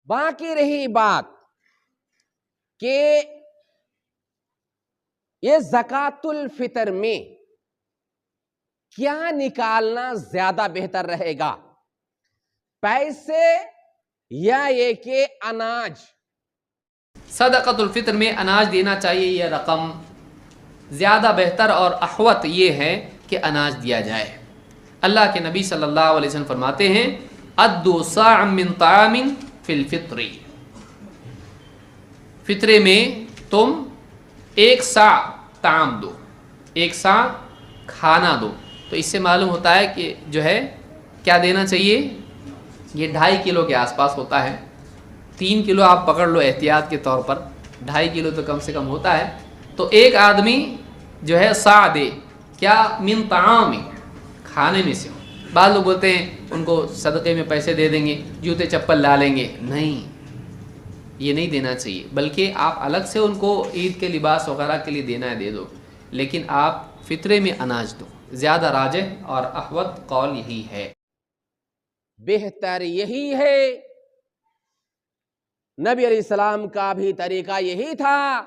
باقی رہی بات کہ یہ زکوٰۃ الفطر میں کیا نکالنا زیادہ بہتر رہے گا، پیسے یا یہ کہ اناج؟ صدقۃ الفطر میں اناج دینا چاہیے، یہ رقم زیادہ بہتر اور احوط یہ ہے کہ اناج دیا جائے۔ اللہ کے نبی صلی اللہ علیہ وسلم فرماتے ہیں ادوا صاعا من طعام فی الفطر، فطرے میں تم ایک سا طعام دو، ایک سا کھانا دو۔ تو اس سے معلوم ہوتا ہے کہ جو ہے کیا دینا چاہیے، یہ 2.5 کلو کے آس پاس ہوتا ہے۔ 3 کلو آپ پکڑ لو احتیاط کے طور پر، 2.5 کلو تو کم سے کم ہوتا ہے۔ تو ایک آدمی جو ہے سا دے، کیا من طعام، کھانے میں سے ہو۔ بعض لوگ بولتے ہیں ان کو صدقے میں پیسے دے دیں گے، جوتے چپل لا لیں گے، نہیں، یہ نہیں دینا چاہیے، بلکہ آپ الگ سے ان کو عید کے لباس وغیرہ کے لیے دینا ہے دے دو، لیکن آپ فطرے میں اناج دو۔ زیادہ راجح اور احوط قول یہی ہے، بہتر یہی ہے۔ نبی علیہ السلام کا بھی طریقہ یہی تھا،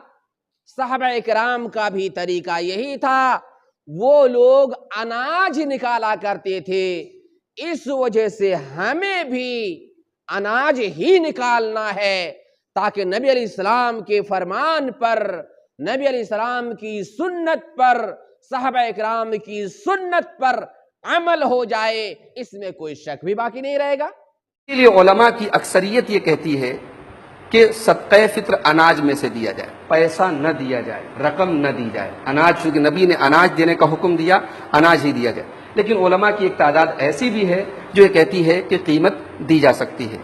صحابہ کرام کا بھی طریقہ یہی تھا، وہ لوگ اناج نکالا کرتے تھے۔ اس وجہ سے ہمیں بھی اناج ہی نکالنا ہے تاکہ نبی علیہ السلام کے فرمان پر، نبی علیہ السلام کی سنت پر، صحابہ کرام کی سنت پر عمل ہو جائے، اس میں کوئی شک بھی باقی نہیں رہے گا۔ اس لیے علماء کی اکثریت یہ کہتی ہے کہ صدقہ فطر اناج میں سے دیا جائے، پیسہ نہ دیا جائے، رقم نہ دی جائے۔ اناج، چونکہ نبی نے اناج دینے کا حکم دیا، اناج ہی دیا جائے۔ لیکن علماء کی ایک تعداد ایسی بھی ہے جو یہ کہتی ہے کہ قیمت دی جا سکتی ہے۔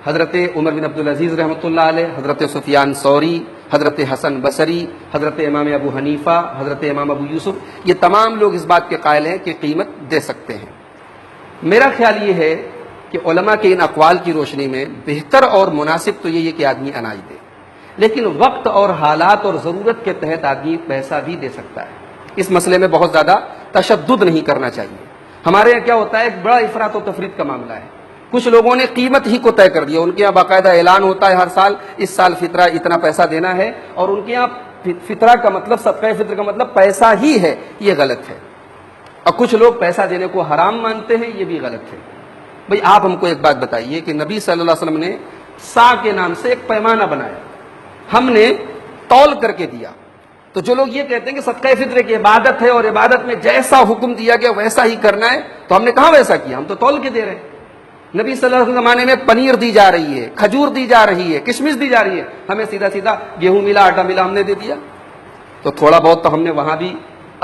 حضرت عمر بن عبدالعزیز رحمۃ اللہ علیہ، حضرت سفیان ثوری، حضرت حسن بصری، حضرت امام ابو حنیفہ، حضرت امام ابو یوسف، یہ تمام لوگ اس بات کے قائل ہیں کہ قیمت دے سکتے ہیں۔ میرا خیال یہ ہے کہ علماء کے ان اقوال کی روشنی میں بہتر اور مناسب تو یہ ہے کہ آدمی اناج دے، لیکن وقت اور حالات اور ضرورت کے تحت آدمی پیسہ بھی دے سکتا ہے۔ اس مسئلے میں بہت زیادہ تشدد نہیں کرنا چاہیے۔ ہمارے یہاں کیا ہوتا ہے، ایک بڑا افراط و تفریط کا معاملہ ہے۔ کچھ لوگوں نے قیمت ہی کو طے کر دیا، ان کے یہاں باقاعدہ اعلان ہوتا ہے ہر سال، اس سال فطرہ اتنا پیسہ دینا ہے، اور ان کے یہاں فطرہ کا مطلب، صدقہ فطر کا مطلب پیسہ ہی ہے۔ یہ غلط ہے، اور کچھ لوگ پیسہ دینے کو حرام مانتے ہیں، یہ بھی غلط ہے۔ بھئی آپ ہم کو ایک بات بتائیے کہ نبی صلی اللہ علیہ وسلم نے سا کے نام سے ایک پیمانہ بنایا، ہم نے تول کر کے دیا۔ تو جو لوگ یہ کہتے ہیں کہ صدقہ فطر کی عبادت ہے اور عبادت میں جیسا حکم دیا گیا ویسا ہی کرنا ہے، تو ہم نے کہاں ویسا کیا، ہم تو تول کے دے رہے ہیں۔ نبی صلی اللہ علیہ وسلم زمانے میں پنیر دی جا رہی ہے، کھجور دی جا رہی ہے، کشمش دی جا رہی ہے، ہمیں سیدھا سیدھا گیہوں ملا، آٹا ملا، ہم نے دے دیا۔ تو تھوڑا بہت تو ہم نے وہاں بھی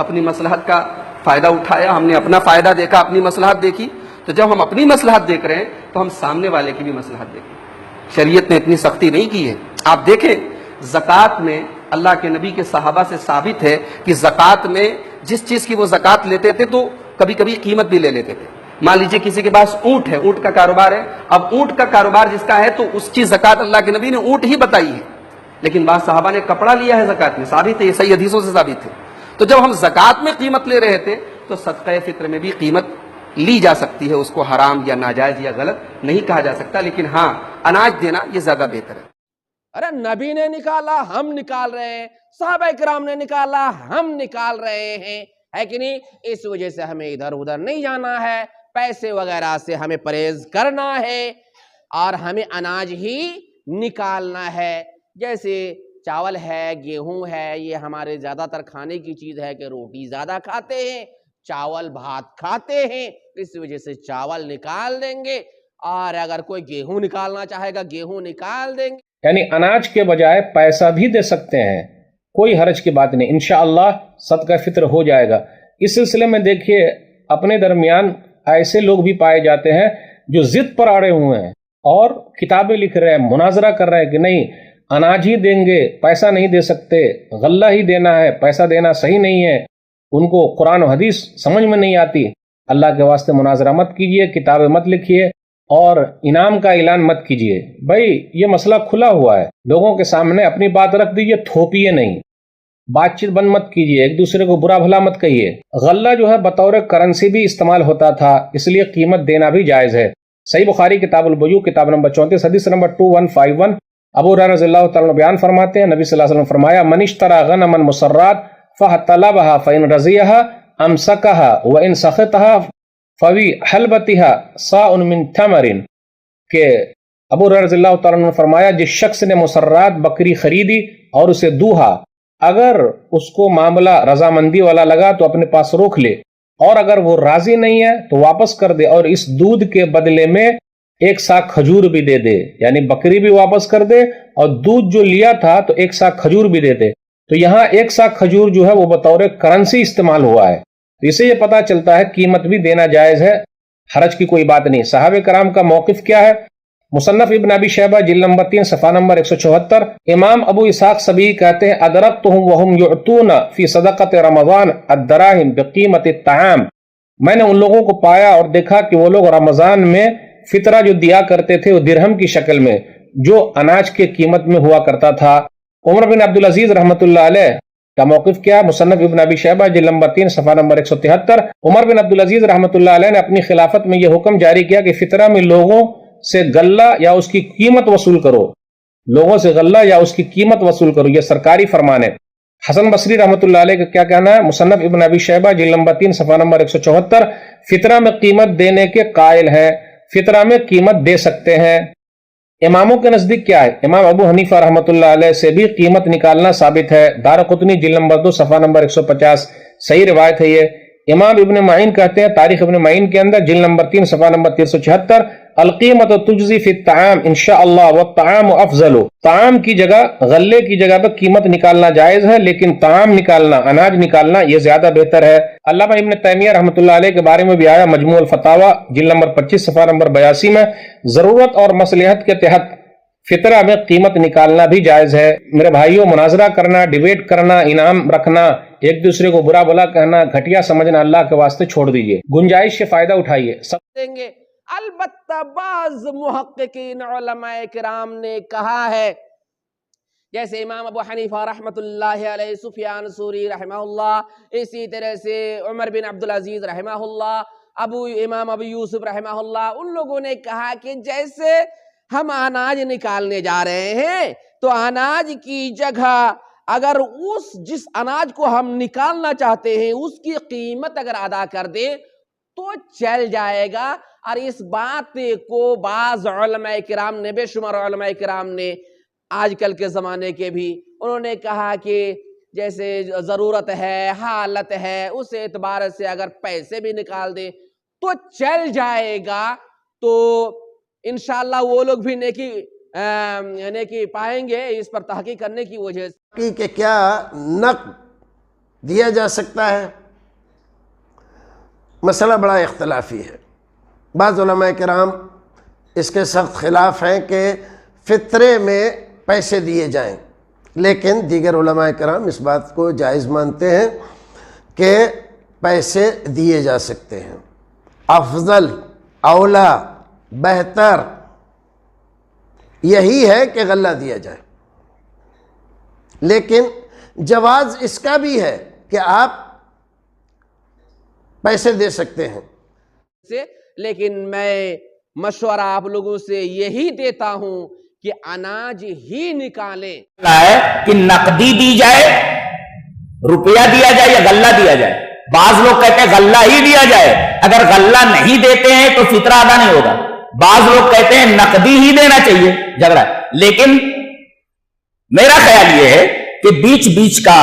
اپنی مصلحت کا فائدہ اٹھایا، ہم نے اپنا فائدہ دیکھا، اپنی مصلحت دیکھی۔ تو جب ہم اپنی مصلحت دیکھ رہے ہیں تو ہم سامنے والے کی بھی مصلحت دیکھیں۔ شریعت نے اتنی سختی نہیں کی ہے۔ آپ دیکھیں زکوٰۃ میں اللہ کے نبی کے صحابہ سے ثابت ہے کہ زکوٰۃ میں جس چیز کی وہ زکوٰۃ لیتے تھے تو کبھی کبھی قیمت بھی لے لیتے تھے۔ مان لیجیے کسی کے پاس اونٹ ہے، اونٹ کا کاروبار ہے، اب اونٹ کا کاروبار جس کا ہے تو اس کی زکوٰۃ اللہ کے نبی نے اونٹ ہی بتائی ہے، لیکن بعض صحابہ نے کپڑا لیا ہے زکوٰۃ میں، ثابت ہے، یہ صحیح حدیثوں سے ثابت ہے۔ تو جب ہم زکوٰۃ میں قیمت لے رہے تھے تو صدقہ فطر میں بھی قیمت لی جا سکتی ہے، اس کو حرام یا ناجائز یا غلط نہیں کہا جا سکتا، لیکن ہاں اناج دینا یہ زیادہ بہتر ہے۔ ارے نبی نے نکالا، ہم نکال رہے ہیں، صحابہ کرام نے نکالا، ہم نکال رہے ہیں، ہے کہ نہیں؟ اس وجہ سے ہمیں ادھر ادھر نہیں جانا ہے، پیسے وغیرہ سے ہمیں پرہیز کرنا ہے، اور ہمیں اناج ہی نکالنا ہے۔ جیسے چاول ہے، گیہوں ہے، یہ ہمارے زیادہ تر کھانے کی چیز ہے کہ روٹی زیادہ کھاتے ہیں، چاول بھات کھاتے ہیں، اس وجہ سے چاول نکال دیں گے، اور اگر کوئی گیہوں نکالنا چاہے گا گیہوں نکال دیں گے۔ یعنی اناج کے بجائے پیسہ بھی دے سکتے ہیں، کوئی حرج کی بات نہیں، انشاءاللہ صدقہ فطر ہو جائے گا۔ اس سلسلے میں دیکھیے اپنے درمیان ایسے لوگ بھی پائے جاتے ہیں جو ضد پر اڑے ہوئے ہیں اور کتابیں لکھ رہے ہیں، مناظرہ کر رہے ہیں کہ نہیں اناج ہی دیں گے، پیسہ نہیں دے سکتے، غلہ ہی دینا ہے، پیسہ دینا صحیح نہیں ہے، ان کو قرآن و حدیث سمجھ میں نہیں آتی۔ اللہ کے واسطے مناظرہ مت کیجئے، کتابیں مت لکھیے، اور انعام کا اعلان مت کیجئے۔ بھائی یہ مسئلہ کھلا ہوا ہے، لوگوں کے سامنے اپنی بات رکھ دیجئے، تھوپیے نہیں، بات چیت بند مت کیجئے، ایک دوسرے کو برا بھلا مت کہیے۔ غلہ جو ہے بطور کرنسی بھی استعمال ہوتا تھا، اس لیے قیمت دینا بھی جائز ہے۔ صحیح بخاری کتاب البیوع کتاب نمبر 34 حدیث نمبر 2151 ابو ہریرہ رضی اللہ تعالیٰ عنہ بیان فرماتے ہیں نبی صلی اللہ علیہ وسلم فرمایا من اشترى غنما مسرات فطلبها فإن رضيها امسكها وإن سخطها فوی حلبتها صاع من تمر کہ ابو ہریرہ رضی اللہ تعالیٰ عنہ نے فرمایا جس شخص نے مسرات بکری خریدی اور اسے دوہا، اگر اس کو معاملہ رضامندی والا لگا تو اپنے پاس روک لے، اور اگر وہ راضی نہیں ہے تو واپس کر دے، اور اس دودھ کے بدلے میں ایک ساک کھجور بھی دے دے، یعنی بکری بھی واپس کر دے اور دودھ جو لیا تھا تو ایک ساک کھجور بھی دے دے۔ تو یہاں ایک ساک کھجور جو ہے وہ بطور کرنسی استعمال ہوا ہے، تو اسے یہ پتا چلتا ہے قیمت بھی دینا جائز ہے، حرج کی کوئی بات نہیں۔ صحابہ کرام کا موقف کیا ہے؟ مصنف ابن ابی شیبہ جلد نمبر 3 صفحہ نمبر 174 امام ابو اسحاق سبیعی کہتے ہیں ادرکتہم وہم یعطون فی صدقۃ رمضان الدراہم بقیمت الطعام، میں نے ان لوگوں کو پایا اور دیکھا کہ وہ لوگ رمضان میں فطرہ جو دیا کرتے تھے وہ درہم کی شکل میں، جو اناج کے قیمت میں ہوا کرتا تھا۔ عمر بن عبدالعزیز رحمۃ اللہ علیہ کا موقف کیا؟ مصنف ابن ابی شیبہ جلد نمبر 3 صفحہ نمبر 173 عمر بن عبدالعزیز رحمۃ اللہ علیہ نے اپنی خلافت میں یہ حکم جاری کیا کہ فطرہ میں لوگوں سے غلہ یا اس کی قیمت وصول کرو، لوگوں سے غلہ یا اس کی قیمت وصول کرو، یہ سرکاری فرمان ہے۔ حسن بصری رحمۃ اللہ علیہ کا کیا کہنا ہے؟ مصنف ابن ابی شیبہ جلد نمبر 3 صفحہ نمبر 174 فطرہ میں قیمت دینے کے قائل ہیں، فطرہ میں قیمت دے سکتے ہیں۔ اماموں کے نزدیک کیا ہے؟ امام ابو حنیفہ رحمۃ اللہ علیہ سے بھی قیمت نکالنا ثابت ہے، دارقطنی جلد نمبر 2 صفحہ نمبر 150 صحیح روایت ہے یہ۔ امام ابن معین کہتے ہیں تاریخ ابن معین کے اندر جلد نمبر 3 صفحہ نمبر 376 القیمت تجزی فی الطعام انشاءاللہ والطعام افضل، طعام کی جگہ غلے کی جگہ پر قیمت نکالنا جائز ہے، لیکن طعام نکالنا، اناج نکالنا یہ زیادہ بہتر ہے۔ علامہ ابن تیمیہ رحمۃ اللہ علیہ کے بارے میں بھی آیا مجموع الفتاوی جلد نمبر 25 صفحہ نمبر 82 میں ضرورت اور مصلحت کے تحت فطرہ میں قیمت نکالنا بھی جائز ہے۔ میرے بھائیوں، مناظرہ کرنا، ڈیبیٹ کرنا، انعام رکھنا، ایک دوسرے کو برا بھلا کہنا، گھٹیا سمجھنا اللہ کے واسطے چھوڑ دیجئے، گنجائش سے فائدہ اٹھائیے۔ دیں گے البتہ بعض محققین علماء کرام نے کہا ہے، جیسے امام ابو حنیفہ رحمۃ اللہ علیہ، سفیان ثوری رحمہ اللہ، اسی طرح سے عمر بن عبدالعزیز رحمہ اللہ، امام ابو یوسف رحمہ اللہ، ان لوگوں نے کہا کہ جیسے ہم اناج نکالنے جا رہے ہیں تو اناج کی جگہ اگر جس اناج کو ہم نکالنا چاہتے ہیں اس کی قیمت اگر ادا کر دے تو چل جائے گا۔ اور اس بات کو بعض علماء کرام نے، بے شمار علماء کرام نے، آج کل کے زمانے کے بھی، انہوں نے کہا کہ جیسے ضرورت ہے، حالت ہے، اس اعتبار سے اگر پیسے بھی نکال دے تو چل جائے گا، تو انشاءاللہ وہ لوگ بھی نیکی پائیں گے۔ اس پر تحقیق کرنے کی وجہ سے کہ کیا نقد دیا جا سکتا ہے، مسئلہ بڑا اختلافی ہے۔ بعض علماء کرام اس کے سخت خلاف ہیں کہ فطرے میں پیسے دیے جائیں، لیکن دیگر علماء کرام اس بات کو جائز مانتے ہیں کہ پیسے دیے جا سکتے ہیں۔ افضل، اولا، بہتر یہی ہے کہ غلہ دیا جائے، لیکن جواز اس کا بھی ہے کہ آپ پیسے دے سکتے ہیں۔ لیکن میں مشورہ آپ لوگوں سے یہی دیتا ہوں کہ اناج ہی نکالیں، کہ نقدی دی جائے، روپیہ دیا جائے یا غلہ دیا جائے۔ بعض لوگ کہتے ہیں غلہ ہی دیا جائے، اگر غلہ نہیں دیتے ہیں تو فطرہ ادا نہیں ہوگا۔ بعض لوگ کہتے ہیں نقدی ہی دینا چاہیے، جھگڑا۔ لیکن میرا خیال یہ ہے کہ بیچ بیچ کا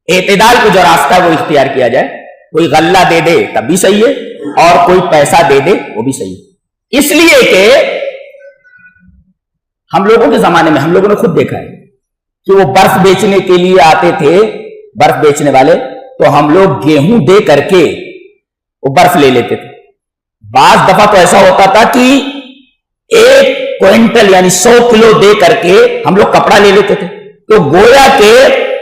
اعتدال کو جو راستہ ہے وہ اختیار کیا جائے، کوئی غلہ دے دے تب بھی صحیح ہے اور کوئی پیسہ دے دے وہ بھی صحیح ہے۔ اس لیے کہ ہم لوگوں کے زمانے میں ہم لوگوں نے خود دیکھا ہے کہ وہ برف بیچنے کے لیے آتے تھے، برف بیچنے والے، تو ہم لوگ گیہوں دے کر کے وہ برف لے لیتے تھے۔ بعض دفعہ تو ایسا ہوتا تھا کہ 1 کوئنٹل یعنی 100 کلو دے کر کے ہم لوگ کپڑا لے لیتے تھے۔ تو گویا کہ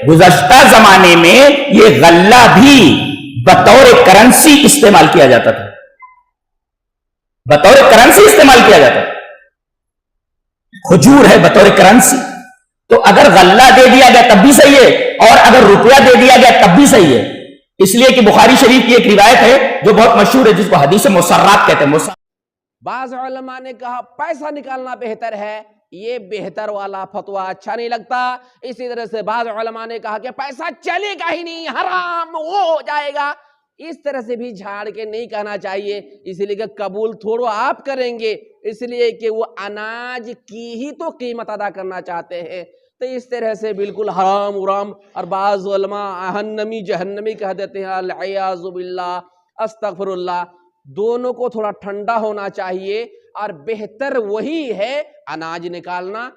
گزشتہ زمانے میں یہ غلہ بھی بطور کرنسی استعمال کیا جاتا تھا، بطور کرنسی استعمال کیا جاتا تھا۔ کھجور ہے بطور کرنسی، تو اگر غلہ دے دیا گیا تب بھی صحیح ہے اور اگر روپیہ دے دیا گیا تب بھی صحیح ہے۔ اس لیے کہ بخاری شریف کی ایک روایت ہے جو بہت مشہور ہے، جس کو حدیث مسرات کہتے ہیں۔ بعض علماء نے کہا پیسہ نکالنا بہتر ہے، یہ بہتر والا فتویٰ اچھا نہیں لگتا۔ اسی طرح سے بعض علماء نے کہا کہ پیسہ چلے گا ہی نہیں، حرام وہ ہو جائے گا۔ اس طرح سے بھی جھاڑ کے نہیں کہنا چاہیے، اس لیے کہ قبول تھوڑو آپ کریں گے، اس لیے کہ وہ اناج کی ہی تو قیمت ادا کرنا چاہتے ہیں۔ تو اس طرح سے بالکل حرام ورام، اور بعض علماء اہنمی جہنمی کہہ دیتے ہیں، العیاذ باللہ، استغفر اللہ۔ دونوں کو تھوڑا ٹھنڈا ہونا چاہیے، اور بہتر وہی ہے اناج نکالنا